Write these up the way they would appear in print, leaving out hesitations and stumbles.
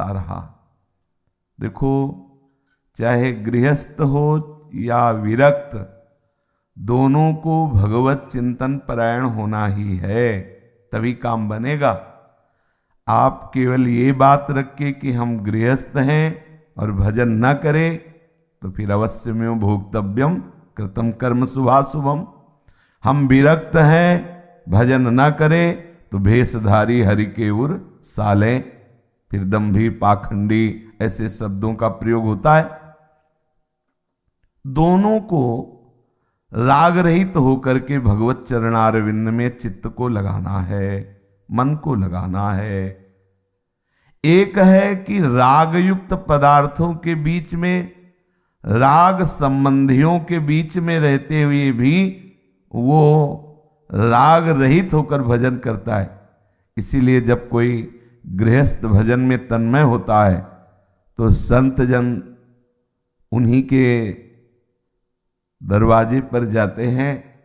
रहा। देखो, चाहे गृहस्थ हो या विरक्त, दोनों को भगवत चिंतन परायण होना ही है, तभी काम बनेगा। आप केवल ये बात रखे कि हम गृहस्थ हैं और भजन न करें, तो फिर अवश्य में भोक्तव्यम कृतम कर्म शुभाशुभम। हम विरक्त हैं, भजन न करें, तो भेषधारी हरि के उर सालें, फिर दंभी पाखंडी ऐसे शब्दों का प्रयोग होता है। दोनों को राग रहित होकर के भगवत चरणारविंद में चित्त को लगाना है, मन को लगाना है। एक है कि राग युक्त पदार्थों के बीच में, राग संबंधियों के बीच में रहते हुए भी वो राग रहित होकर भजन करता है। इसीलिए जब कोई गृहस्थ भजन में तन्मय होता है तो संत जन उन्हीं के दरवाजे पर जाते हैं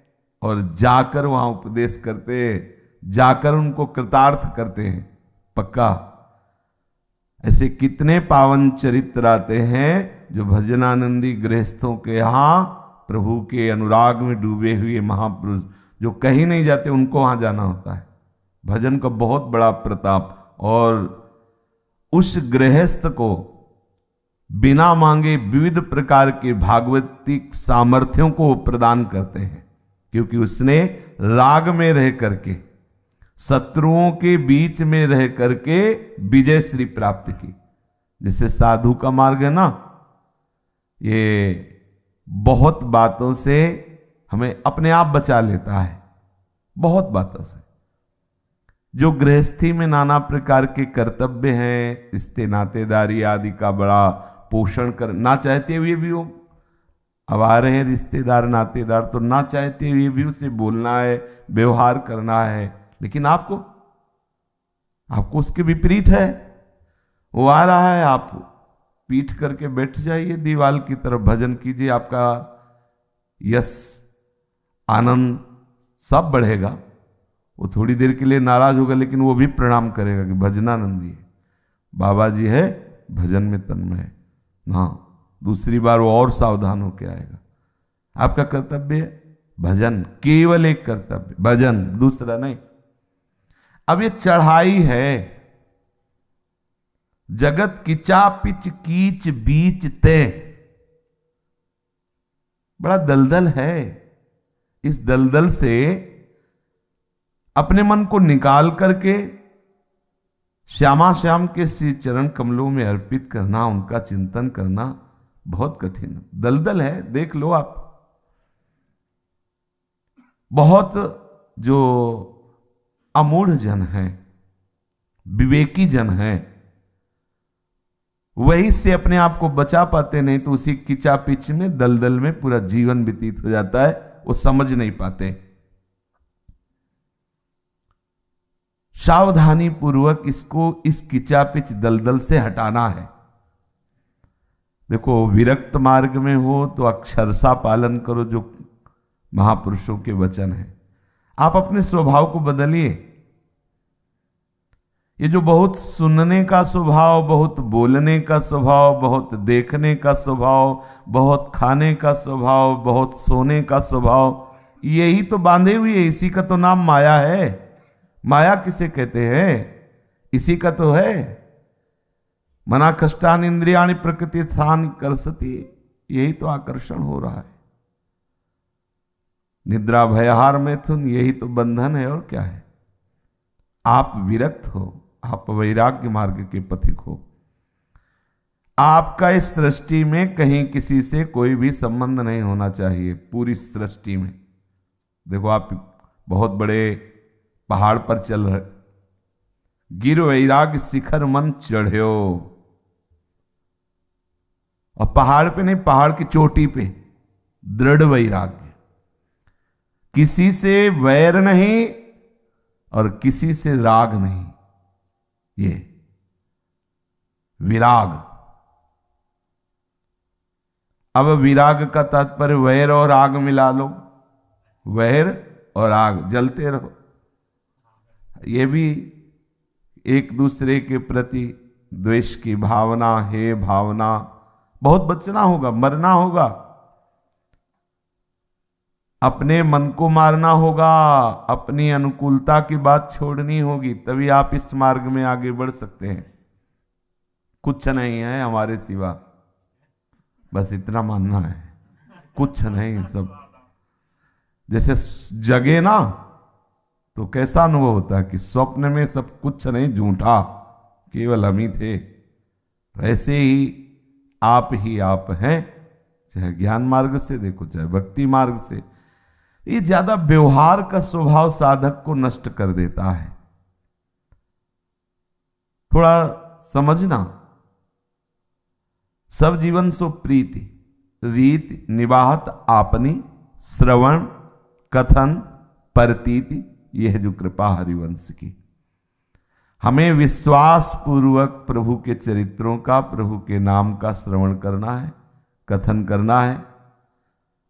और जाकर वहां उपदेश करते हैं, जाकर उनको कृतार्थ करते हैं। पक्का ऐसे कितने पावन चरित्र आते हैं जो भजनानंदी गृहस्थों के यहाँ प्रभु के अनुराग में डूबे हुए महापुरुष जो कहीं नहीं जाते, उनको वहां जाना होता है। भजन का बहुत बड़ा प्रताप, और उस गृहस्थ को बिना मांगे विविध प्रकार के भागवतिक सामर्थ्यों को प्रदान करते हैं, क्योंकि उसने राग में रह करके, शत्रुओं के बीच में रह करके विजय श्री प्राप्त की। जैसे साधु का मार्ग है ना, ये बहुत बातों से हमें अपने आप बचा लेता है, बहुत बातों से। जो गृहस्थी में नाना प्रकार के कर्तव्य हैं, रिश्ते नातेदारी आदि का बड़ा पोषण कर, ना चाहते हुए भी हो, अब आ रहे हैं रिश्तेदार नातेदार, तो ना चाहते हुए भी उसे बोलना है, व्यवहार करना है, लेकिन आपको उसके विपरीत है। वो आ रहा है, आप पीठ करके बैठ जाइए दीवाल की तरफ, भजन कीजिए, आपका यश आनंद सब बढ़ेगा। वो थोड़ी देर के लिए नाराज होगा, लेकिन वो भी प्रणाम करेगा कि भजनानंदी है, बाबा जी है, भजन में तन्मय है। हाँ, दूसरी बार वो और सावधान होकर आएगा। आपका कर्तव्य है भजन, केवल एक कर्तव्य भजन, दूसरा नहीं। अब ये चढ़ाई है, जगत किचा पिच कीच बीच ते, बड़ा दलदल है। इस दलदल से अपने मन को निकाल करके श्यामा श्याम के श्री चरण कमलों में अर्पित करना, उनका चिंतन करना बहुत कठिन दलदल है। देख लो आप, बहुत जो अमूढ़ जन हैं, विवेकी जन हैं, वही से अपने आप को बचा पाते, नहीं तो उसी किचा पिच में दलदल में पूरा जीवन व्यतीत हो जाता है, वो समझ नहीं पाते। सावधानी पूर्वक इसको इस किचापिच दलदल से हटाना है। देखो, विरक्त मार्ग में हो तो अक्षरशा पालन करो, जो महापुरुषों के वचन है। आप अपने स्वभाव को बदलिए। ये जो बहुत सुनने का स्वभाव, बहुत बोलने का स्वभाव, बहुत देखने का स्वभाव, बहुत खाने का स्वभाव, बहुत सोने का स्वभाव, यही तो बांधे हुए है। इसी का तो नाम माया है। माया किसे कहते हैं? इसी का तो है। मना कष्टान इंद्रियाणि प्रकृति स्थान करसती, यही तो आकर्षण हो रहा है। निद्रा भयहार मैथुन, यही तो बंधन है, और क्या है। आप विरक्त हो, आप वैराग्य मार्ग के पथिक हो। आपका इस सृष्टि में कहीं किसी से कोई भी संबंध नहीं होना चाहिए, पूरी सृष्टि में। देखो, आप बहुत बड़े पहाड़ पर चल रहे, गिर वैराग्य शिखर मन चढ़्यो, और पहाड़ पे नहीं, पहाड़ की चोटी पे दृढ़ वैराग्य, किसी से वैर नहीं और किसी से राग नहीं, ये विराग। अब विराग का तात्पर्य वैर और आग मिला लो, वैर और आग जलते रहो। ये भी एक दूसरे के प्रति द्वेष की भावना, हे भावना, बहुत बचना होगा, मरना होगा, अपने मन को मारना होगा, अपनी अनुकूलता की बात छोड़नी होगी, तभी आप इस मार्ग में आगे बढ़ सकते हैं। कुछ नहीं है हमारे सिवा, बस इतना मानना है, कुछ नहीं। सब जैसे जगे ना तो कैसा अनुभव होता है कि स्वप्न में सब कुछ नहीं, झूठा, केवल हम ही थे। ऐसे ही आप हैं, चाहे ज्ञान मार्ग से देखो चाहे भक्ति मार्ग से। ये ज्यादा व्यवहार का स्वभाव साधक को नष्ट कर देता है। थोड़ा समझना, सब जीवन सो प्रीति, रीति निवाहत आपनी, श्रवण कथन परतीति, यह जो कृपा हरिवंश की। हमें विश्वास पूर्वक प्रभु के चरित्रों का, प्रभु के नाम का श्रवण करना है, कथन करना है।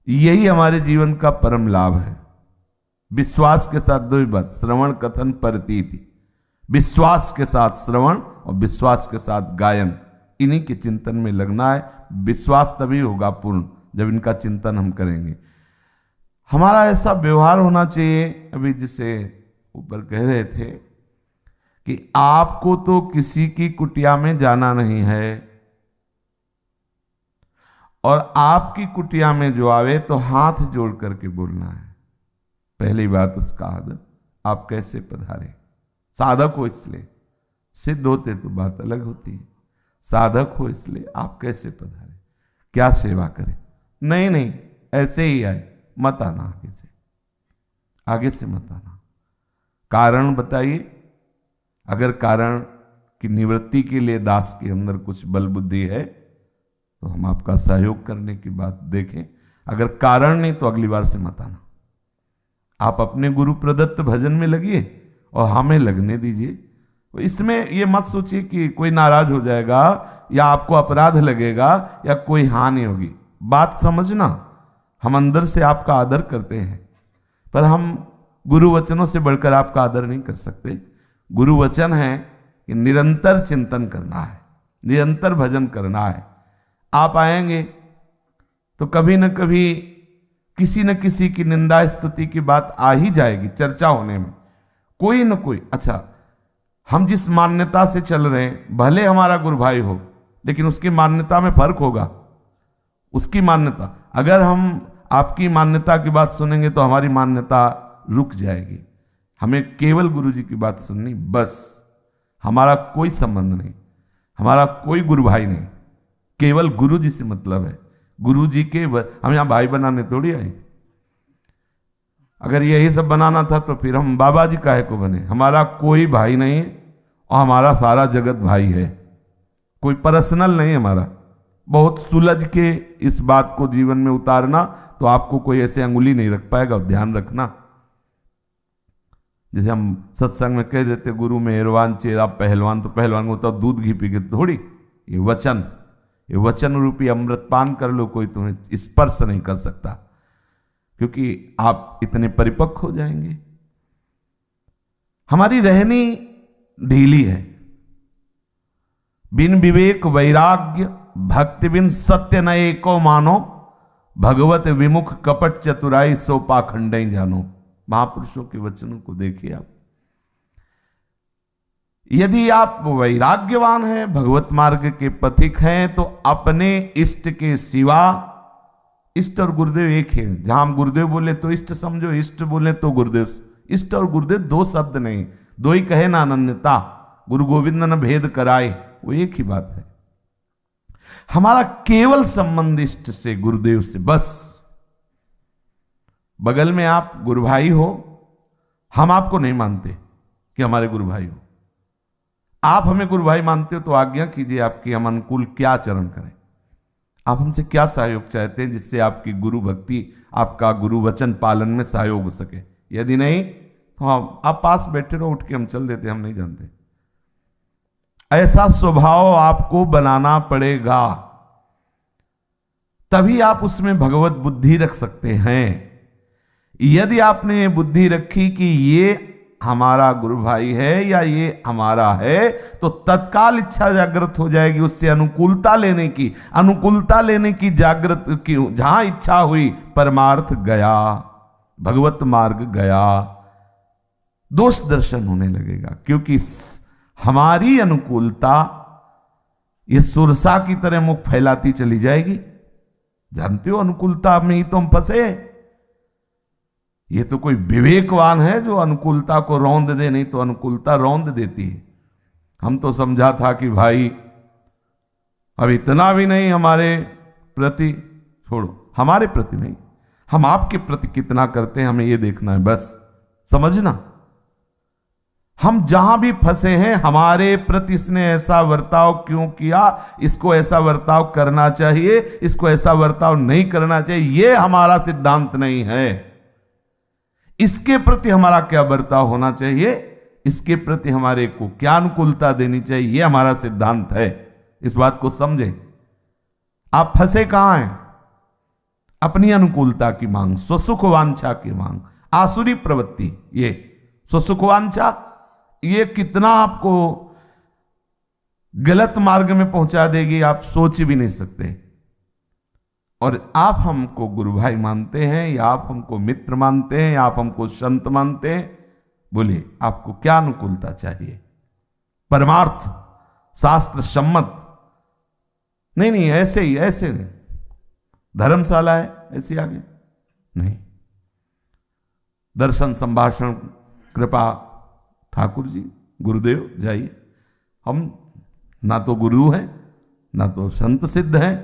यही हमारे जीवन का परम लाभ है। विश्वास के साथ दो ही बात, श्रवण कथन परतीति। विश्वास के साथ श्रवण और विश्वास के साथ गायन, इन्हीं के चिंतन में लगना है। विश्वास तभी होगा पूर्ण जब इनका चिंतन हम करेंगे। हमारा ऐसा व्यवहार होना चाहिए, अभी जिसे ऊपर कह रहे थे कि आपको तो किसी की कुटिया में जाना नहीं है, और आपकी कुटिया में जो आवे तो हाथ जोड़ करके बोलना है। पहली बात उसका आदर, आप कैसे पधारे। साधक हो इसलिए, सिद्ध होते तो बात अलग होती है। साधक हो इसलिए आप कैसे पधारे, क्या सेवा करें। नहीं ऐसे ही आए, मत आना आगे से मत आना। कारण बताइए, अगर कारण की निवृत्ति के लिए दास के अंदर कुछ बल बुद्धि है तो हम आपका सहयोग करने की बात देखें। अगर कारण नहीं तो अगली बार से मत आना। आप अपने गुरु प्रदत्त भजन में लगिए और हमें लगने दीजिए। इसमें ये मत सोचिए कि कोई नाराज हो जाएगा या आपको अपराध लगेगा या कोई हानि होगी। बात समझना, हम अंदर से आपका आदर करते हैं, पर हम गुरु वचनों से बढ़कर आपका आदर नहीं कर सकते। गुरु वचन है कि निरंतर चिंतन करना है, निरंतर भजन करना है। आप आएंगे तो कभी न कभी किसी न किसी की निंदा स्तुति की बात आ ही जाएगी चर्चा होने में, कोई न कोई। अच्छा, हम जिस मान्यता से चल रहे हैं, भले हमारा गुरु भाई हो, लेकिन उसकी मान्यता में फर्क होगा। उसकी मान्यता, अगर हम आपकी मान्यता की बात सुनेंगे तो हमारी मान्यता रुक जाएगी। हमें केवल गुरु जी की बात सुननी, बस। हमारा कोई संबंध नहीं, हमारा कोई गुरु भाई नहीं, केवल गुरु जी से मतलब है। गुरु जी के हम यहां भाई बनाने थोड़ी आए। अगर यही सब बनाना था तो फिर हम बाबा जी काहे को बने। हमारा कोई भाई नहीं और हमारा सारा जगत भाई है, कोई पर्सनल नहीं हमारा। बहुत सुलझ के इस बात को जीवन में उतारना तो आपको कोई ऐसे अंगुली नहीं रख पाएगा, ध्यान रखना। जैसे हम सत्संग में कह देते गुरु मेहरबान चेहरा पहलवान, तो पहलवान होता दूध घी पी के थोड़ी। ये वचन रूपी अमृत पान कर लो, कोई तुम्हें स्पर्श नहीं कर सकता, क्योंकि आप इतने परिपक्व हो जाएंगे। हमारी रहनी ढीली है। बिन विवेक वैराग्य भक्ति बिन सत्य न एको मानो, भगवत विमुख कपट चतुराई सो पाखंड जानो। महापुरुषों के वचनों को देखिए आप। यदि आप वैराग्यवान हैं, भगवत मार्ग के पथिक हैं, तो अपने इष्ट के सिवा, इष्ट और गुरुदेव एक है। जहां हम गुरुदेव बोले तो इष्ट समझो, इष्ट बोले तो गुरुदेव। इष्ट और गुरुदेव दो शब्द नहीं, दो ही कहे ना अनन्यता। गुरु गोविंद न भेद कराए, वो एक ही बात है। हमारा केवल संबंध इष्ट से, गुरुदेव से, बस। बगल में आप गुरु भाई हो, हम आपको नहीं मानते कि हमारे गुरु भाई हो। आप हमें गुरु भाई मानते हो तो आज्ञा कीजिए आपकी हम अनुकूल क्या चरण करें। आप हमसे क्या सहयोग चाहते हैं जिससे आपकी गुरु भक्ति, आपका गुरु वचन पालन में सहयोग हो सके। यदि नहीं तो आप पास बैठे रहो, उठ के हम चल देते, हम नहीं जानते। ऐसा स्वभाव आपको बनाना पड़ेगा, तभी आप उसमें भगवत बुद्धि रख सकते हैं। यदि आपने बुद्धि रखी कि ये हमारा गुरु भाई है या ये हमारा है, तो तत्काल इच्छा जागृत हो जाएगी उससे अनुकूलता लेने की जागृत की। जहां इच्छा हुई परमार्थ गया, भगवत मार्ग गया, दोष दर्शन होने लगेगा। क्योंकि हमारी अनुकूलता ये सुरसा की तरह मुख फैलाती चली जाएगी। जानते हो, अनुकूलता में ही तो हम फंसे। ये तो कोई विवेकवान है जो अनुकूलता को रौंद दे, नहीं तो अनुकूलता रौंद देती है। हम तो समझा था कि भाई अब इतना भी नहीं हमारे प्रति, छोड़ो हमारे प्रति नहीं, हम आपके प्रति कितना करते हैं हमें ये देखना है, बस समझना। हम जहां भी फंसे हैं, हमारे प्रति इसने ऐसा वर्ताव क्यों किया, इसको ऐसा वर्ताव करना चाहिए, इसको ऐसा वर्ताव नहीं करना चाहिए, ये हमारा सिद्धांत नहीं है। इसके प्रति हमारा क्या बर्ताव होना चाहिए, इसके प्रति हमारे को क्या अनुकूलता देनी चाहिए, ये हमारा सिद्धांत है। इस बात को समझे। आप फंसे कहां हैं? अपनी अनुकूलता की मांग, स्वसुख वांछा की मांग, आसुरी प्रवृत्ति। ये स्वसुख वांछा ये कितना आपको गलत मार्ग में पहुंचा देगी, आप सोच भी नहीं सकते। और आप हमको गुरु भाई मानते हैं, या आप हमको मित्र मानते हैं, या आप हमको संत मानते हैं, बोलिए आपको क्या अनुकूलता चाहिए? परमार्थ शास्त्र सम्मत नहीं, ऐसे ही, ऐसे नहीं। धर्मशाला है ऐसे आगे नहीं, दर्शन संभाषण कृपा ठाकुर जी गुरुदेव जाइए। हम ना तो गुरु हैं, ना तो संत सिद्ध हैं,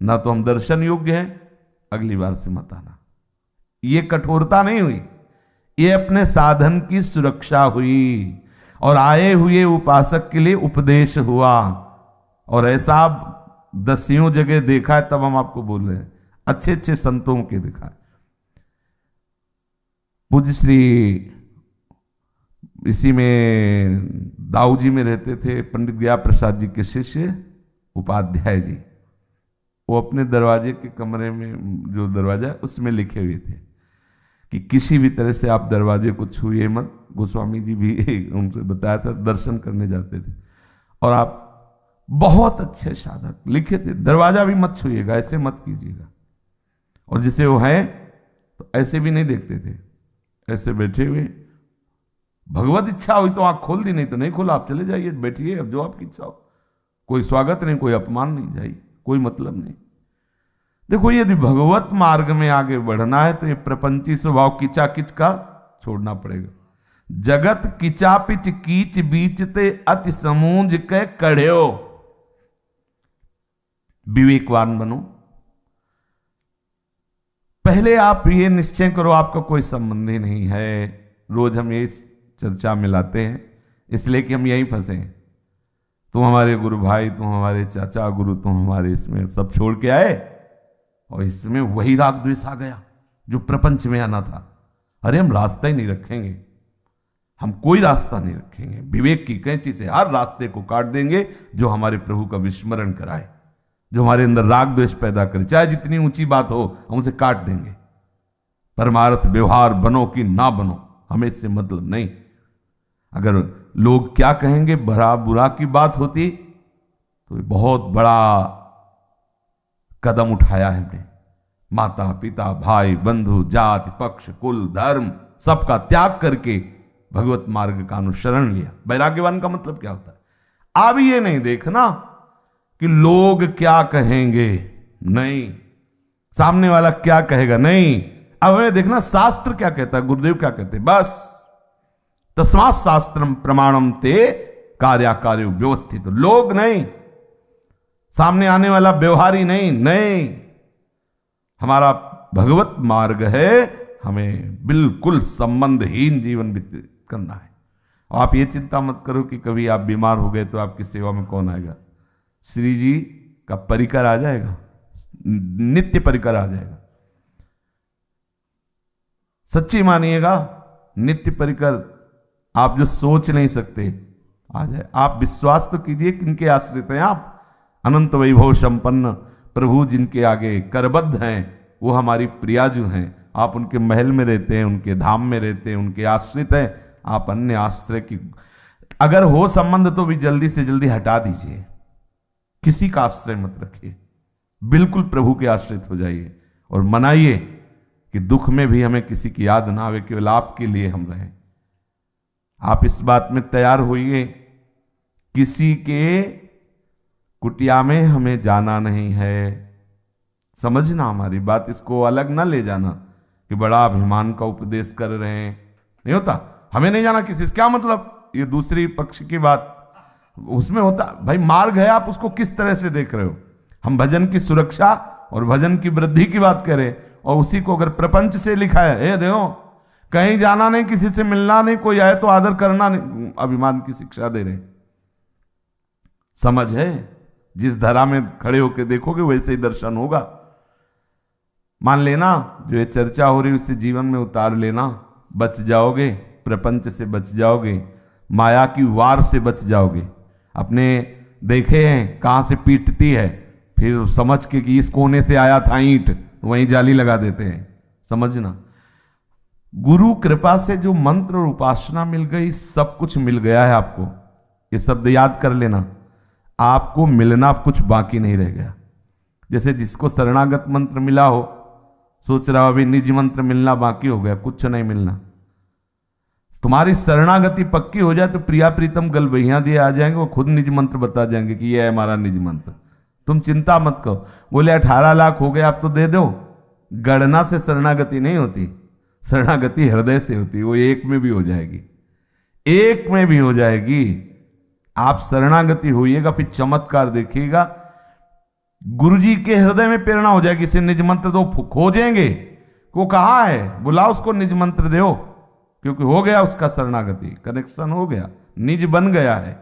ना तो हम दर्शन योग्य हैं, अगली बार से मत आना। ये कठोरता नहीं हुई, ये अपने साधन की सुरक्षा हुई और आए हुए उपासक के लिए उपदेश हुआ। और ऐसा आप दसियों जगह देखा है, तब हम आपको बोल रहे हैं, अच्छे अच्छे संतों के देखा है। पूज्य श्री इसी में दाऊ जी में रहते थे पंडित गया प्रसाद जी के शिष्य उपाध्याय जी। वो अपने दरवाजे के कमरे में, जो दरवाजा है उसमें लिखे हुए थे कि किसी भी तरह से आप दरवाजे को छूइए मत। गोस्वामी जी भी उनसे बताया था, दर्शन करने जाते थे। और आप बहुत अच्छे साधक लिखे थे, दरवाजा भी मत छूइएगा, ऐसे मत कीजिएगा। और जिसे वो है तो ऐसे भी नहीं देखते थे, ऐसे बैठे हुए। भगवत इच्छा हुई तो आंख खोल दी, नहीं तो नहीं खोला, आप चले जाइए, बैठिए, अब जो आपकी इच्छा हो। कोई स्वागत नहीं, कोई अपमान नहीं, जाइए, कोई मतलब नहीं। देखो, यदि भगवत मार्ग में आगे बढ़ना है तो ये प्रपंची स्वभाव किचा किच का छोड़ना पड़ेगा। जगत किचा पिच कीच बीचते अति समूंज के कढ़्यो। विवेकवान बनो। पहले आप ये निश्चय करो आपका कोई संबंध ही नहीं है। रोज हम ये चर्चा में लाते हैं इसलिए कि हम यहीं फंसे हैं। तुम हमारे गुरु भाई, तुम हमारे चाचा गुरु, तुम हमारे, इसमें सब छोड़ के आए और इसमें वही राग द्वेष आ गया जो प्रपंच में आना था। अरे हम रास्ता ही नहीं रखेंगे, हम कोई रास्ता नहीं रखेंगे। विवेक की कैंची से हर रास्ते को काट देंगे जो हमारे प्रभु का विस्मरण कराए, जो हमारे अंदर राग द्वेष पैदा करे। चाहे जितनी ऊंची बात हो, हम उसे काट देंगे। परमार्थ व्यवहार बनो कि ना बनो, हमें इससे मतलब नहीं। अगर लोग क्या कहेंगे, भला बुरा की बात होती तो बहुत बड़ा कदम उठाया है हमने। माता पिता भाई बंधु जाति पक्ष कुल धर्म सबका त्याग करके भगवत मार्ग का अनुसरण लिया। वैराग्यवान का मतलब क्या होता है? अब ये नहीं देखना कि लोग क्या कहेंगे, नहीं, सामने वाला क्या कहेगा, नहीं। अब हमें देखना शास्त्र क्या कहता है, गुरुदेव क्या कहते हैं, बस। तस्मात् शास्त्रम प्रमाणम ते कार्याकार्यो व्यवस्थित। लोग नहीं, सामने आने वाला व्यवहारी नहीं, हमारा भगवत मार्ग है। हमें बिल्कुल संबंधहीन जीवन व्यतीत करना है। और आप ये चिंता मत करो कि कभी आप बीमार हो गए तो आपकी सेवा में कौन आएगा। श्री जी का परिकर आ जाएगा, नित्य परिकर आ जाएगा। सच्ची मानिएगा, नित्य परिकर आप जो सोच नहीं सकते आ जाए। आप विश्वास तो कीजिए किनके आश्रित हैं आप। अनंत वैभव संपन्न प्रभु जिनके आगे करबद्ध हैं, वो हमारी प्रियाजू हैं। आप उनके महल में रहते हैं, उनके धाम में रहते हैं, उनके आश्रित हैं। आप अन्य आश्रय की, अगर हो संबंध तो भी जल्दी से जल्दी हटा दीजिए। किसी का आश्रय मत रखिए, बिल्कुल प्रभु के आश्रित हो जाइए और मनाइए कि दुख में भी हमें किसी की याद ना आवे, केवल आपके लिए हम रहें। आप इस बात में तैयार होइए, किसी के कुटिया में हमें जाना नहीं है। समझना हमारी बात, इसको अलग ना ले जाना कि बड़ा अभिमान का उपदेश कर रहे हैं, नहीं होता। हमें नहीं जाना किसी से, क्या मतलब, ये दूसरी पक्ष की बात उसमें होता। भाई मार्ग है, आप उसको किस तरह से देख रहे हो। हम भजन की सुरक्षा और भजन की वृद्धि की बात करें, और उसी को अगर प्रपंच से लिखा है, देखो कहीं जाना नहीं, किसी से मिलना नहीं, कोई आए तो आदर करना नहीं, अभिमान की शिक्षा दे रहे। समझ है, जिस धरा में खड़े होकर देखोगे वैसे ही दर्शन होगा। मान लेना जो ये चर्चा हो रही है उसे जीवन में उतार लेना, बच जाओगे, प्रपंच से बच जाओगे, माया की वार से बच जाओगे। अपने देखे हैं कहां से पीटती है, फिर समझ के कि इस कोने से आया था ईंट, वहीं जाली लगा देते हैं। समझना, गुरु कृपा से जो मंत्र और उपासना मिल गई, सब कुछ मिल गया है आपको। ये शब्द याद कर लेना, आपको मिलना कुछ बाकी नहीं रह गया। जैसे जिसको शरणागत मंत्र मिला हो, सोच रहा हो अभी निज मंत्र मिलना बाकी हो गया, कुछ नहीं मिलना। तुम्हारी शरणागति पक्की हो जाए तो प्रिया प्रीतम गलबैया दिए आ जाएंगे, वो खुद निज मंत्र बता जाएंगे कि ये है हमारा निज मंत्र। तुम चिंता मत करो। बोले 18 लाख हो गए आप तो दे दो। गणना से शरणागति नहीं होती, शरणागति हृदय से होती है। वो एक में भी हो जाएगी, एक में भी हो जाएगी। आप शरणागति होइएगा, फिर चमत्कार देखिएगा, गुरुजी के हृदय में प्रेरणा हो जाएगी। इसे निज मंत्र दो, खोजेंगे वो कहाँ है, बुलाओ उसको, निज मंत्र दो, क्योंकि हो गया उसका शरणागति, कनेक्शन हो गया, निज बन गया है।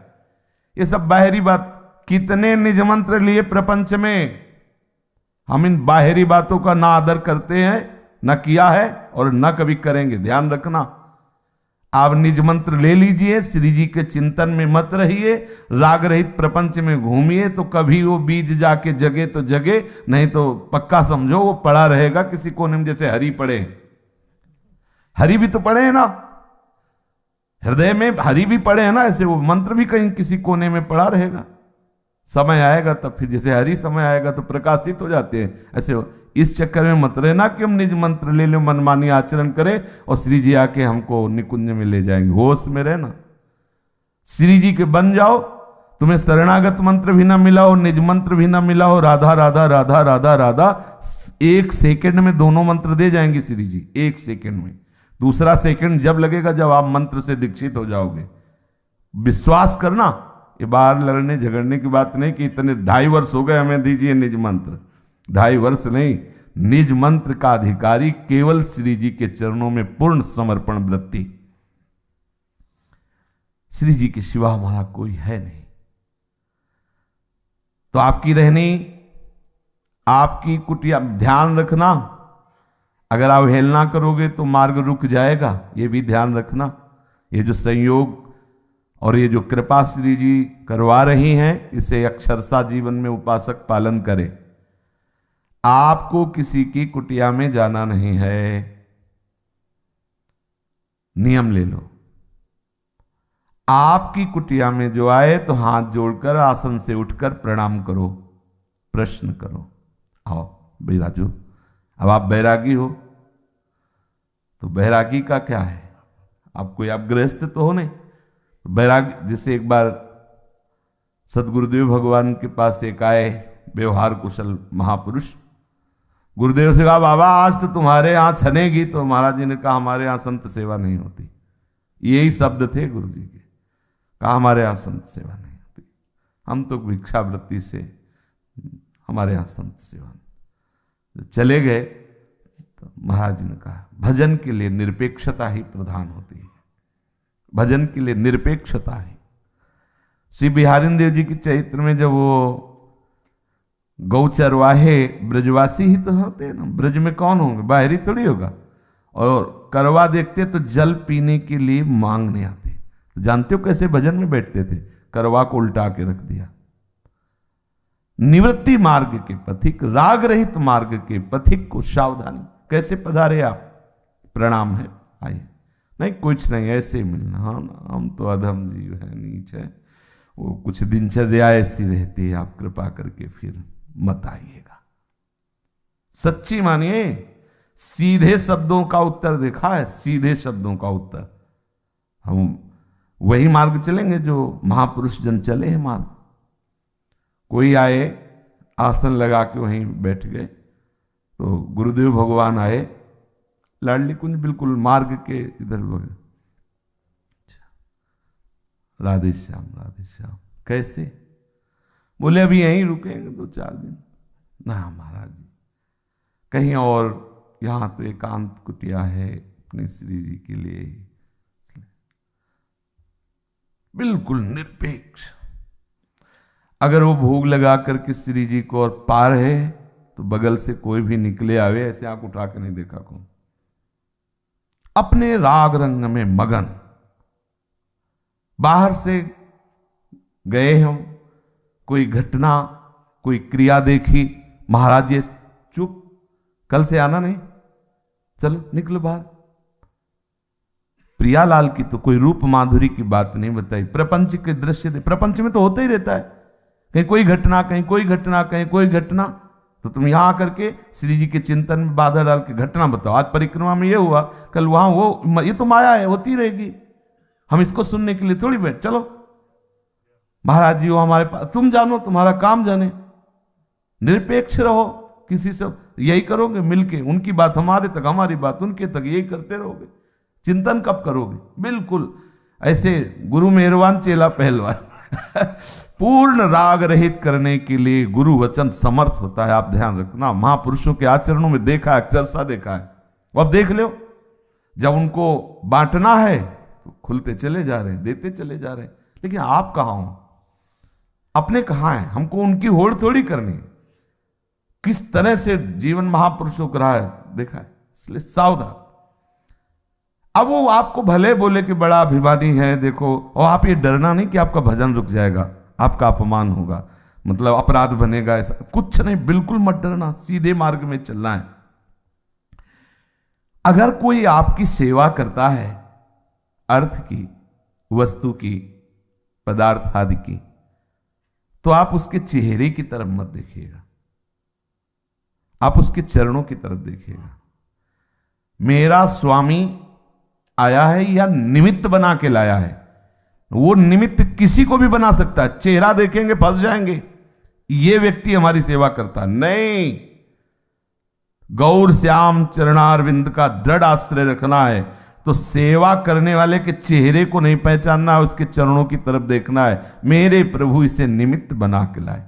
ये सब बाहरी बात। कितने निज मंत्र लिए प्रपंच में, हम इन बाहरी बातों का ना आदर करते हैं, ना किया है और ना कभी करेंगे। ध्यान रखना, आप निज मंत्र ले लीजिए, श्री जी के चिंतन में मत रहिए, राग रहित प्रपंच में घूमिए, तो कभी वो बीज जाके जगे तो जगे, नहीं तो पक्का समझो वो पड़ा रहेगा किसी कोने में। जैसे हरि पड़े, हरि भी तो पड़े हैं ना, हृदय में हरि भी पड़े हैं ना, ऐसे वो मंत्र भी कहीं किसी कोने में पड़ा रहेगा। समय आएगा तब फिर, जैसे हरि समय आएगा तो प्रकाशित हो जाते हैं, ऐसे इस चक्कर में मत रहना कि हम निज मंत्र ले ले, मनमानी आचरण करें और श्री जी आके हमको निकुंज में ले जाएंगे। होश में रहना, श्री जी के बन जाओ। तुम्हें शरणागत मंत्र भी ना मिला हो, निज मंत्र भी ना मिला हो, राधा राधा राधा राधा राधा, 1 सेकंड में दोनों मंत्र दे जाएंगे श्री जी, 1 सेकंड में। दूसरा सेकंड जब लगेगा जब आप मंत्र से दीक्षित हो जाओगे। विश्वास करना, ये बाहर लड़ने झगड़ने की बात नहीं कि इतने 2.5 वर्ष हो गए हमें दीजिए निज मंत्र। 2.5 वर्ष नहीं, निज मंत्र का अधिकारी केवल श्री जी के चरणों में पूर्ण समर्पण वृत्ति। श्री जी के सिवा हमारा कोई है नहीं। तो आपकी रहनी, आपकी कुटिया, ध्यान रखना, अगर आप हेलना करोगे तो मार्ग रुक जाएगा, ये भी ध्यान रखना। ये जो संयोग और ये जो कृपा श्री जी करवा रही हैं, इसे अक्षरशः जीवन में उपासक पालन करे। आपको किसी की कुटिया में जाना नहीं है, नियम ले लो। आपकी कुटिया में जो आए तो हाथ जोड़कर आसन से उठकर प्रणाम करो, प्रश्न करो, आओ बैराजो। अब आप बैरागी हो तो बैरागी का क्या है, आप कोई आप गृहस्थ तो हो नहीं। बैरागी, जैसे एक बार सदगुरुदेव भगवान के पास एक आए व्यवहार कुशल महापुरुष, गुरुदेव से कहा बाबा आज तो तुम्हारे यहाँ छनेगी, तो महाराज जी ने कहा हमारे यहाँ संत सेवा नहीं होती। यही शब्द थे गुरु जी के, कहा हमारे यहाँ संत सेवा नहीं होती, हम तो भिक्षावृत्ति से, हमारे यहाँ संत सेवा नहीं। चले गए तो महाराज जी ने कहा भजन के लिए निरपेक्षता ही प्रधान होती है, भजन के लिए निरपेक्षता है। श्री बिहारी देव जी के चरित्र में जब वो गौ चरवाहे ब्रजवासी ही तो होते हैं ना, ब्रज में कौन होंगे, बाहरी थोड़ी होगा, और करवा देखते तो जल पीने के लिए मांगने आते। तो जानते हो कैसे भजन में बैठते थे, करवा को उल्टा के रख दिया। निवृत्ति मार्ग के पथिक, राग रहित मार्ग के पथिक को सावधानी। कैसे पधारे आप, प्रणाम है, आइए। नहीं कुछ नहीं, ऐसे ही मिलना। हाँ ना, हम तो अधम जीव है, नीच है, वो कुछ दिनचर्या ऐसी रहती है, आप कृपा करके फिर मत आइएगा। सच्ची मानिए, सीधे शब्दों का उत्तर देखा है, सीधे शब्दों का उत्तर। हम वही मार्ग चलेंगे जो महापुरुष जन चले हैं मार्ग। कोई आए, आसन लगा के वहीं बैठ गए, तो गुरुदेव भगवान आए, लाडली कुंज बिल्कुल मार्ग के इधर बगे, राधे श्याम राधे श्याम। कैसे? बोले अभी यहीं रुकेंगे 2-4 दिन। ना महाराज जी, कहीं और, यहां तो एकांत कुटिया है अपने श्री जी के लिए, बिल्कुल निरपेक्ष। अगर वो भोग लगा करके श्री जी को और पार है, तो बगल से कोई भी निकले आवे, ऐसे आंख उठा के नहीं देखा कौन, अपने राग रंग में मगन। बाहर से गए हम, कोई घटना, कोई क्रिया देखी, महाराज जी चुप, कल से आना नहीं, चलो निकलो बाहर। प्रियालाल की तो कोई रूप माधुरी की बात नहीं बताई, प्रपंच के दृश्य, प्रपंच में तो होता ही रहता है, कहीं कोई घटना, कहीं कोई घटना, कहीं कोई घटना। तो तुम यहां आकर के श्री जी के चिंतन में बाधा डाल के घटना बताओ, आज परिक्रमा में ये हुआ, कल वहां वो, ये तो माया है, होती रहेगी, हम इसको सुनने के लिए थोड़ी बैठ। चलो महाराज जी वो हमारे पास, तुम जानो, तुम्हारा काम जाने, निरपेक्ष रहो, किसी से यही करोगे मिलके, उनकी बात हमारे तक, हमारी बात उनके तक, यही करते रहोगे, चिंतन कब करोगे? बिल्कुल ऐसे गुरु मेहरबान चेला पहलवान। पूर्ण राग रहित करने के लिए गुरु वचन समर्थ होता है, आप ध्यान रखना। महापुरुषों के आचरणों में देखा है, अक्षरशा देखा है। अब देख लो, जब उनको बांटना है तो खुलते चले जा रहे हैं, देते चले जा रहे हैं, लेकिन आप कहां हो, अपने कहां हैं? हमको उनकी होड़ थोड़ी करनी। किस तरह से जीवन महापुरुषों का रहा है देखा है, इसलिए सावधान। अब वो आपको भले बोले कि बड़ा अभिमानी है देखो, और आप ये डरना नहीं कि आपका भजन रुक जाएगा, आपका अपमान होगा, मतलब अपराध बनेगा, ऐसा कुछ नहीं, बिल्कुल मत डरना, सीधे मार्ग में चलना है। अगर कोई आपकी सेवा करता है, अर्थ की, वस्तु की, पदार्थ आदि की, तो आप उसके चेहरे की तरफ मत देखिएगा, आप उसके चरणों की तरफ देखिएगा। मेरा स्वामी आया है या निमित्त बना के लाया है, वो निमित्त किसी को भी बना सकता है। चेहरा देखेंगे फंस जाएंगे, ये व्यक्ति हमारी सेवा करता नहीं। गौर श्याम चरणारविंद का दृढ़ आश्रय रखना है, तो सेवा करने वाले के चेहरे को नहीं पहचानना है, उसके चरणों की तरफ देखना है। मेरे प्रभु इसे निमित्त बना के लाए।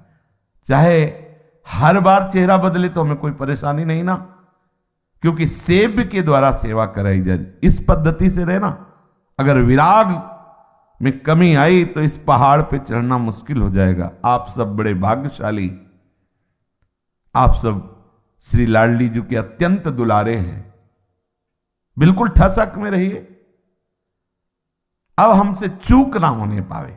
चाहे हर बार चेहरा बदले तो हमें कोई परेशानी नहीं ना, क्योंकि सेव्य के द्वारा सेवा कराई जाए, इस पद्धति से रहना। अगर विराग में कमी आई तो इस पहाड़ पे चढ़ना मुश्किल हो जाएगा। आप सब बड़े भाग्यशाली, आप सब श्री लाडली जी के अत्यंत दुलारे हैं, बिल्कुल ठसक में रहिए। अब हमसे चूक ना होने पावे।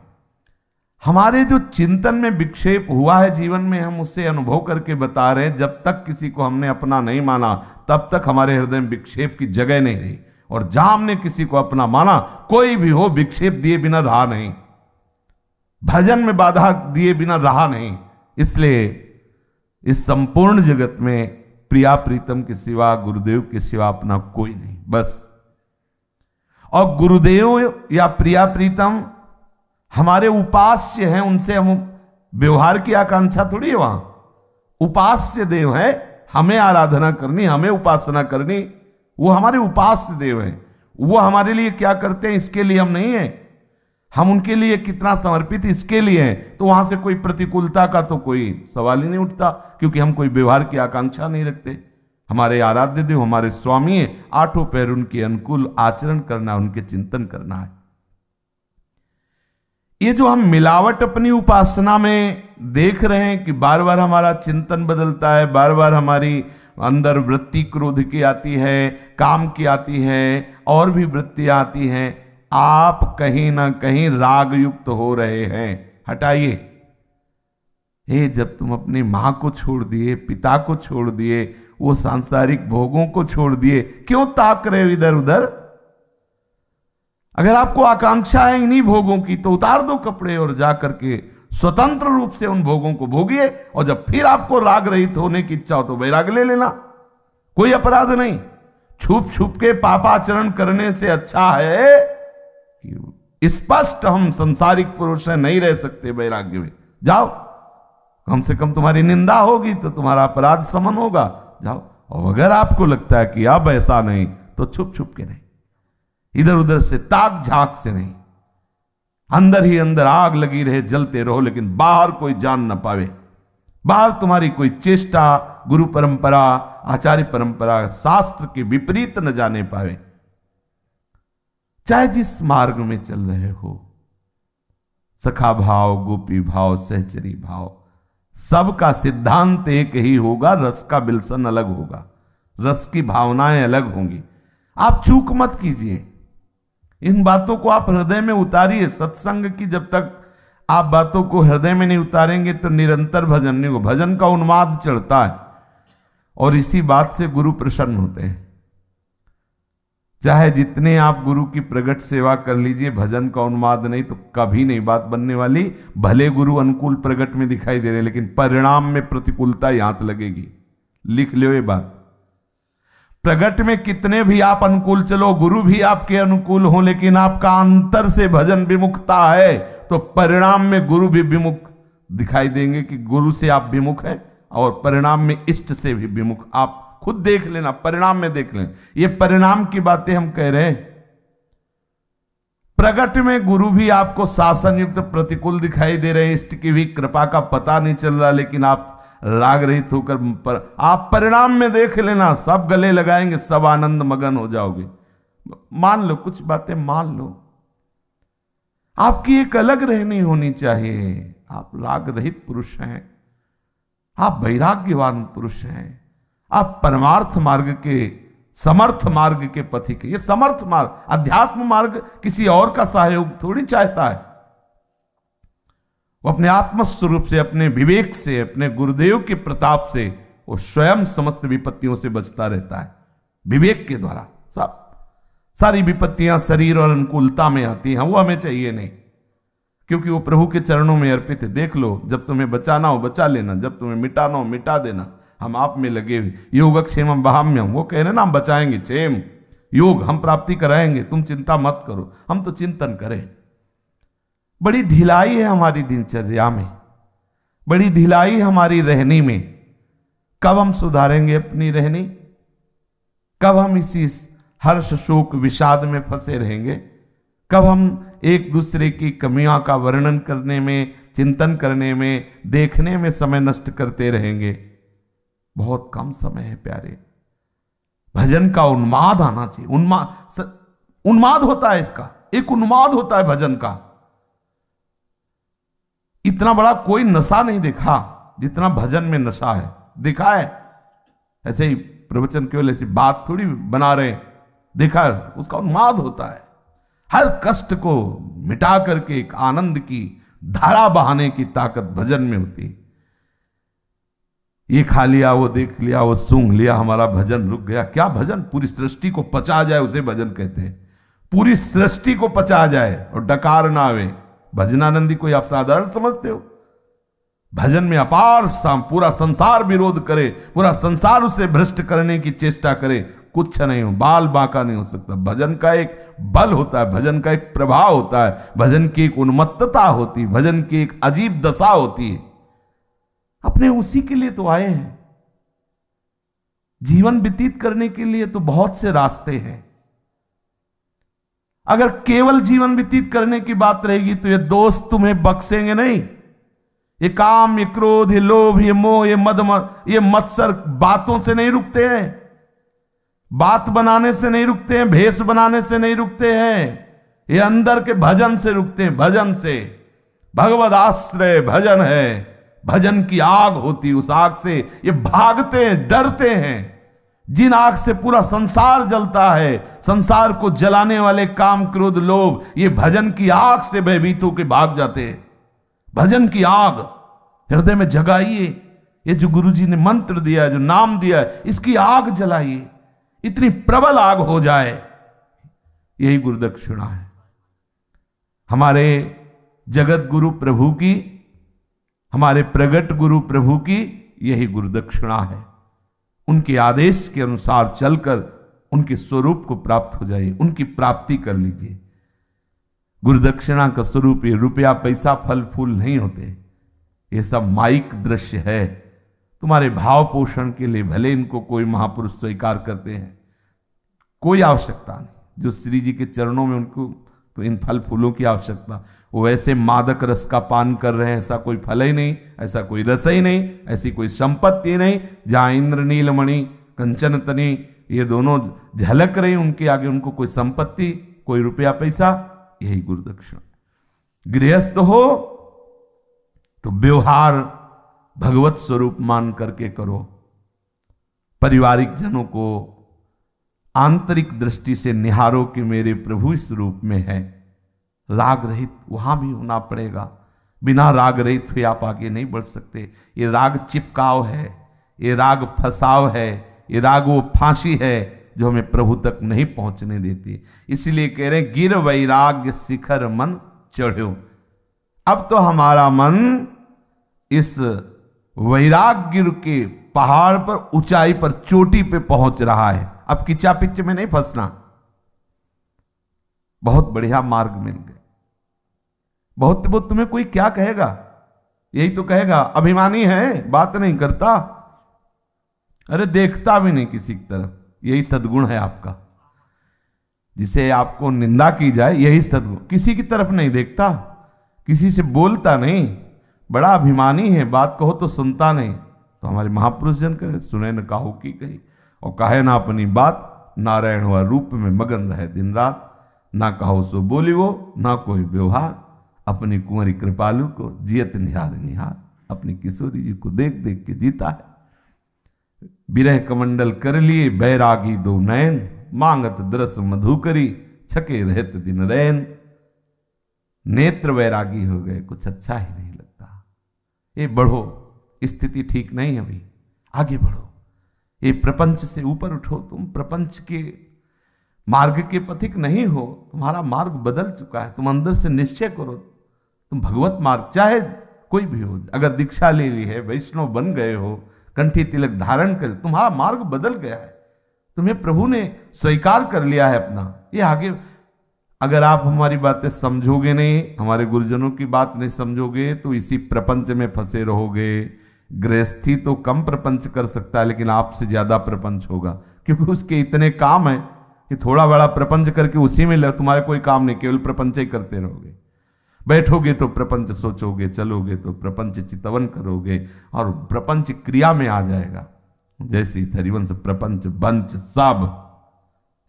हमारे जो चिंतन में विक्षेप हुआ है जीवन में, हम उससे अनुभव करके बता रहे हैं। जब तक किसी को हमने अपना नहीं माना, तब तक हमारे हृदय में विक्षेप की जगह नहीं रही, और जहां हमने किसी को अपना माना, कोई भी हो, विक्षेप दिए बिना रहा नहीं, भजन में बाधा दिए बिना रहा नहीं। इसलिए इस संपूर्ण जगत में प्रिया प्रीतम के सिवा, गुरुदेव के सिवा अपना कोई नहीं, बस। और गुरुदेव या प्रिया प्रीतम हमारे उपास्य हैं, उनसे हम व्यवहार की आकांक्षा थोड़ी है। वहां उपास्य देव है, हमें आराधना करनी, हमें उपासना करनी, वो हमारे उपास्य देव हैं। वो हमारे लिए क्या करते हैं इसके लिए हम नहीं है, हम उनके लिए कितना समर्पित इसके लिए हैं। तो वहां से कोई प्रतिकूलता का तो कोई सवाल ही नहीं उठता, क्योंकि हम कोई व्यवहार की आकांक्षा नहीं रखते। हमारे आराध्य देव हमारे स्वामी है, आठों पैर उनके अनुकूल आचरण करना, उनके चिंतन करना है। ये जो हम मिलावट अपनी उपासना में देख रहे हैं कि बार बार हमारा चिंतन बदलता है, बार बार हमारी अंदर वृत्ति क्रोध की आती है, काम की आती है, और भी वृत्तियां आती हैं, आप कहीं ना कहीं राग युक्त हो रहे हैं। हटाइए। जब तुम अपनी मां को छोड़ दिए, पिता को छोड़ दिए, वो सांसारिक भोगों को छोड़ दिए, क्यों ताक रहे हो इधर उधर? अगर आपको आकांक्षा है इन्हीं भोगों की तो उतार दो कपड़े और जा करके स्वतंत्र रूप से उन भोगों को भोगिए, और जब फिर आपको राग रहित होने की इच्छा हो तो वैराग ले लेना, कोई अपराध नहीं। छुप छुप के पापाचरण करने से अच्छा है कि स्पष्ट हम संसारिक पुरुष हैं, नहीं रह सकते वैराग्य में, जाओ, कम से कम तुम्हारी निंदा होगी तो तुम्हारा अपराध समन होगा, जाओ। और अगर आपको लगता है कि अब ऐसा नहीं तो छुप छुप के नहीं, इधर उधर से ताक झांक से नहीं, अंदर ही अंदर आग लगी रहे, जलते रहो, लेकिन बाहर कोई जान ना पावे, बाहर तुम्हारी कोई चेष्टा गुरु परंपरा आचार्य परंपरा शास्त्र के विपरीत न जाने पावे। चाहे जिस मार्ग में चल रहे हो, सखा भाव, गोपी भाव, सहचरी भाव, सबका सिद्धांत एक ही होगा, रस का बिल्सन अलग होगा, रस की भावनाएं अलग होंगी। आप चूक मत कीजिए, इन बातों को आप हृदय में उतारिए। सत्संग की जब तक आप बातों को हृदय में नहीं उतारेंगे तो निरंतर भजन नहीं होगा, भजन का उन्माद चढ़ता है, और इसी बात से गुरु प्रसन्न होते हैं। चाहे जितने आप गुरु की प्रगट सेवा कर लीजिए, भजन का उन्माद नहीं तो कभी नहीं बात बनने वाली। भले गुरु अनुकूल प्रगट में दिखाई दे रहे, लेकिन परिणाम में प्रतिकूलता यहां लगेगी, लिख लो ये बात। प्रगट में कितने भी आप अनुकूल चलो, गुरु भी आपके अनुकूल हो, लेकिन आपका अंतर से भजन विमुखता है तो परिणाम में गुरु भी विमुख दिखाई देंगे कि गुरु से आप विमुख हैं, और परिणाम में इष्ट से भी विमुख। आप खुद देख लेना, परिणाम में देख लेना, ये परिणाम की बातें हम कह रहे हैं। प्रगट में गुरु भी आपको शासन युक्त प्रतिकूल दिखाई दे रहे हैं, इष्ट की भी कृपा का पता नहीं चल रहा, लेकिन आप राग रहित होकर आप परिणाम में देख लेना, सब गले लगाएंगे, सब आनंद मगन हो जाओगे। मान लो, कुछ बातें मान लो, आपकी एक अलग रहनी होनी चाहिए। आप राग रहित पुरुष हैं, आप वैराग्यवान पुरुष हैं, आप परमार्थ मार्ग के, समर्थ मार्ग के पथिक। ये समर्थ मार्ग, अध्यात्म मार्ग किसी और का सहयोग थोड़ी चाहता है, वो अपने आत्मस्वरूप से, अपने विवेक से, अपने गुरुदेव के प्रताप से वो स्वयं समस्त विपत्तियों से बचता रहता है। विवेक के द्वारा सब सारी विपत्तियां शरीर और अनुकूलता में आती हैं, वो हमें चाहिए नहीं, क्योंकि वो प्रभु के चरणों में अर्पित है। देख लो, जब तुम्हें बचाना हो बचा लेना, जब तुम्हें मिटाना हो मिटा देना, हम आप में लगे हुए। योगक्षेमम वहाम्यम, वो कह रहे ना हम बचाएंगे, क्षेम योग हम प्राप्ति कराएंगे, तुम चिंता मत करो, हम तो चिंतन करें। बड़ी ढिलाई है हमारी दिनचर्या में, बड़ी ढिलाई हमारी रहनी में। कब हम सुधारेंगे अपनी रहनी? कब हम इसी हर्ष शोक विषाद में फंसे रहेंगे? कब हम एक दूसरे की कमियों का वर्णन करने में, चिंतन करने में, देखने में समय नष्ट करते रहेंगे? बहुत कम समय है प्यारे। भजन का उन्माद आना चाहिए। उन्माद होता है इसका, एक उन्माद होता है भजन का। इतना बड़ा कोई नशा नहीं देखा जितना भजन में नशा है। देखा है ऐसे ही प्रवचन केवल ऐसी बात थोड़ी बना रहे, देखा है, उसका उन्माद होता है। हर कष्ट को मिटा करके एक आनंद की धारा बहाने की ताकत भजन में होती है। ये खा लिया, वो देख लिया, वो सूंघ लिया, हमारा भजन रुक गया। क्या भजन? पूरी सृष्टि को पचा जाए उसे भजन कहते हैं। पूरी सृष्टि को पचा जाए और डकार ना आवे। भजनानंदी कोई आप साधारण समझते हो? भजन में अपार पूरा संसार विरोध करे, पूरा संसार उसे भ्रष्ट करने की चेष्टा करे, कुछ नहीं हो, बाल बांका नहीं हो सकता। भजन का एक बल होता है, भजन का एक प्रभाव होता है, भजन की एक उन्मत्तता होती है, भजन की एक अजीब दशा होती है। अपने उसी के लिए तो आए हैं। जीवन व्यतीत करने के लिए तो बहुत से रास्ते हैं। अगर केवल जीवन व्यतीत करने की बात रहेगी तो ये दोस्त तुम्हें बख्शेंगे नहीं। ये काम, ये क्रोध, ये लोभ, ये मोह, ये मद, ये मत्सर बातों से नहीं रुकते हैं, बात बनाने से नहीं रुकते हैं, भेष बनाने से नहीं रुकते हैं। ये अंदर के भजन से रुकते हैं। भजन से, भगवद आश्रय भजन है। भजन की आग होती, उस आग से ये भागते हैं, डरते हैं। जिन आग से पूरा संसार जलता है, संसार को जलाने वाले काम, क्रोध, लोभ, ये भजन की आग से भयभीत होकर भाग जाते हैं। भजन की आग हृदय में जगाइए। ये जो गुरुजी ने मंत्र दिया है, जो नाम दिया है, इसकी आग जलाइए, इतनी प्रबल आग हो जाए। यही गुरुदक्षिणा है। हमारे जगत गुरु प्रभु की, हमारे प्रगट गुरु प्रभु की यही गुरुदक्षिणा है। उनके आदेश के अनुसार चलकर उनके स्वरूप को प्राप्त हो जाइए, उनकी प्राप्ति कर लीजिए। गुरुदक्षिणा का स्वरूप ये रुपया पैसा फल फूल नहीं होते, ये सब माइक दृश्य है। तुम्हारे भाव पोषण के लिए भले इनको कोई महापुरुष स्वीकार करते हैं, कोई आवश्यकता नहीं। जो श्री जी के चरणों में, उनको तो इन फल फूलों की आवश्यकता। वो ऐसे मादक रस का पान कर रहे हैं, ऐसा कोई फल ही नहीं, ऐसा कोई रस ही नहीं, ऐसी कोई संपत्ति नहीं जहां इंद्र नीलमणि कंचन तनी ये दोनों झलक रही, उनके आगे उनको कोई संपत्ति, कोई रुपया पैसा। यही गुरुदक्षिणा। गृहस्थ हो तो व्यवहार भगवत स्वरूप मान करके करो। पारिवारिक जनों को आंतरिक दृष्टि से निहारो कि मेरे प्रभु इस रूप में है। राग रहित वहां भी होना पड़ेगा। बिना राग रहित हुए आप आगे नहीं बढ़ सकते। ये राग चिपकाव है, ये राग फसाव है, ये राग वो फांसी है जो हमें प्रभु तक नहीं पहुंचने देती। इसलिए कह रहे हैं गिर वैराग्य शिखर मन चढ़ो। अब तो हमारा मन इस वैराग्य के पहाड़ पर, ऊंचाई पर, चोटी पे पहुंच रहा है। अब किचा पिच में नहीं फंसना। बहुत बढ़िया मार्ग मिल गए। बहुत तुम्हें कोई क्या कहेगा, यही तो कहेगा अभिमानी है, बात नहीं करता, अरे देखता भी नहीं किसी की तरफ। यही सद्गुण है आपका। जिसे आपको निंदा की जाए यही सद्गुण। किसी की तरफ नहीं देखता, किसी से बोलता नहीं, बड़ा अभिमानी है, बात कहो तो सुनता नहीं। तो हमारे महापुरुष जन कहे सुने न काहू की कही, और कहे ना अपनी बात, नारायण हुआ रूप में मगन रहे दिन रात। ना कहो सो बोली वो, ना कोई व्यवहार, अपनी कुंवरी कृपालु को जियत निहार निहार। अपनी किशोरी जी को देख देख के जीता है। विरह कमंडल कर लिए बैरागी दो नैन, मांगत दरस मधुकरी, छके रहत दिन रैन। नेत्र वैरागी हो गए, कुछ अच्छा ही नहीं लगता। ये बढ़ो, स्थिति ठीक नहीं है अभी, आगे बढ़ो। ये प्रपंच से ऊपर उठो। तुम प्रपंच के मार्ग के पथिक नहीं हो, तुम्हारा मार्ग बदल चुका है। तुम अंदर से निश्चय करो, तुम भगवत मार्ग, चाहे कोई भी हो, अगर दीक्षा ले ली है, वैष्णव बन गए हो, कंठी तिलक धारण कर, तुम्हारा मार्ग बदल गया है। तुम्हें प्रभु ने स्वीकार कर लिया है अपना। ये आगे अगर आप हमारी बातें समझोगे नहीं, हमारे गुरुजनों की बात नहीं समझोगे, तो इसी प्रपंच में फंसे रहोगे। गृहस्थी तो कम प्रपंच कर सकता है, लेकिन आपसे ज्यादा प्रपंच होगा, क्योंकि उसके इतने काम है कि थोड़ा बड़ा प्रपंच करके उसी में ले, तुम्हारे कोई काम नहीं, केवल प्रपंच ही करते रहोगे। बैठोगे तो प्रपंच सोचोगे, चलोगे तो प्रपंच चितवन करोगे, और प्रपंच क्रिया में आ जाएगा। जैसे हरिवंश प्रपंच बंच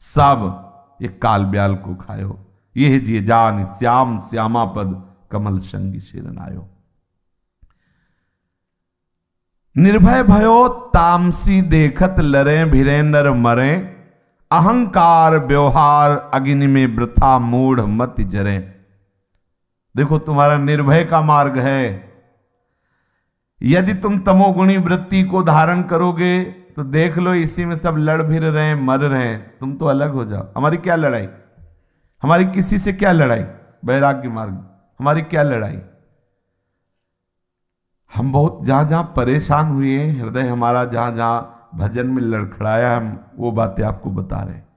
सब ये काल ब्याल को खायो, ये जिए जान श्याम श्यामा पद कमल संगी शिरनायो। निर्भय भयो तामसी देखत लरे भिरे नर मरे, अहंकार व्यवहार अग्नि में वृथा मूढ़ मत जरे। देखो तुम्हारा निर्भय का मार्ग है। यदि तुम तमोगुणी वृत्ति को धारण करोगे तो देख लो इसी में सब लड़ भिड़ रहे हैं, मर रहे हैं। तुम तो अलग हो जाओ। हमारी क्या लड़ाई, हमारी किसी से क्या लड़ाई? वैराग्य मार्ग, हमारी क्या लड़ाई? हम बहुत जहां जहां परेशान हुए हैं, हृदय हमारा जहां जहां भजन में लड़खड़ाया, हम वो बातें आपको बता रहे हैं।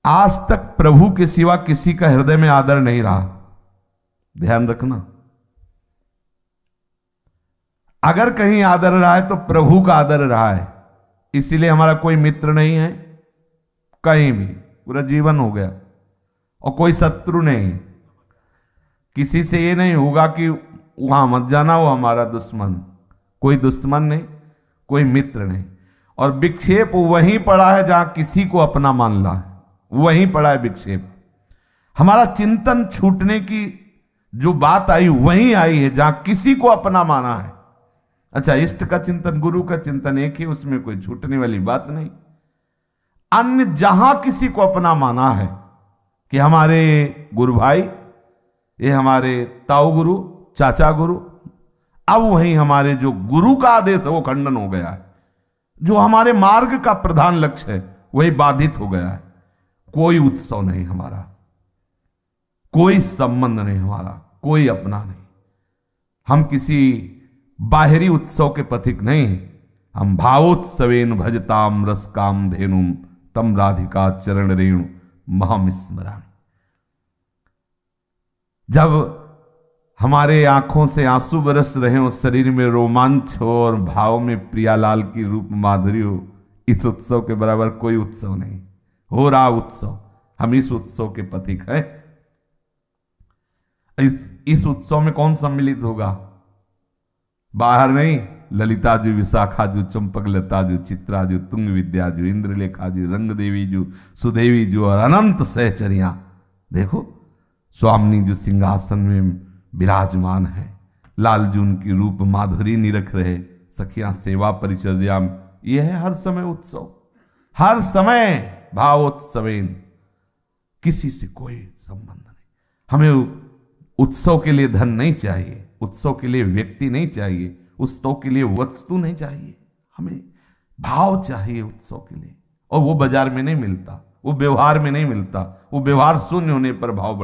आज तक प्रभु के सिवा किसी का हृदय में आदर नहीं रहा, ध्यान रखना। अगर कहीं आदर रहा है तो प्रभु का आदर रहा है। इसीलिए हमारा कोई मित्र नहीं है कहीं भी, पूरा जीवन हो गया। और कोई शत्रु नहीं, किसी से ये नहीं होगा कि वहां मत जाना, वो हमारा दुश्मन। कोई दुश्मन नहीं, कोई मित्र नहीं। और विक्षेप वहीं पड़ा है जहां किसी को अपना मान ला है, वहीं पड़ा है विक्षेप। हमारा चिंतन छूटने की जो बात आई वहीं आई है जहां किसी को अपना माना है। अच्छा, इष्ट का चिंतन, गुरु का चिंतन एक ही, उसमें कोई छूटने वाली बात नहीं। अन्य जहां किसी को अपना माना है कि हमारे गुरु भाई, ये हमारे ताऊ गुरु, चाचा गुरु, अब वहीं हमारे जो गुरु का आदेश है वो खंडन हो गया है। जो हमारे मार्ग का प्रधान लक्ष्य है वही बाधित हो गया है। कोई उत्सव नहीं हमारा, कोई संबंध नहीं हमारा, कोई अपना नहीं। हम किसी बाहरी उत्सव के पथिक नहीं, हम भावोत्सवेन भजताम रस काम धेनुम तम राधिका चरण रेणु महम स्मरामि। जब हमारे आंखों से आंसू बरस रहे हो, शरीर में रोमांच हो और भाव में प्रियालाल की रूप माधुरी हो, इस उत्सव के बराबर कोई उत्सव नहीं। हो रहा उत्सव, हम इस उत्सव के पथिक हैं। इस उत्सव में कौन सम्मिलित होगा? बाहर नहीं, ललिता जी, विशाखा जी, चंपक लता जी, चित्रा जी, तुंग विद्या जी, इंद्रलेखा जी, रंग देवी जी, सुदेवी जी और अनंत सहचरियां। देखो स्वामी जी सिंहासन में विराजमान है, लाल जी उनकी रूप माधुरी निरख रहे, सखियां सेवा परिचर्या। यह है हर समय उत्सव, हर समय भावोत्सवेन, किसी से कोई संबंध नहीं। हमें उत्सव के लिए धन नहीं चाहिए, उत्सव के लिए व्यक्ति नहीं चाहिए, उत्सव के लिए वस्तु नहीं चाहिए, हमें भाव चाहिए उत्सव के लिए। और वो बाजार में नहीं मिलता, वो व्यवहार में नहीं मिलता, वो व्यवहार शून्य होने पर भाव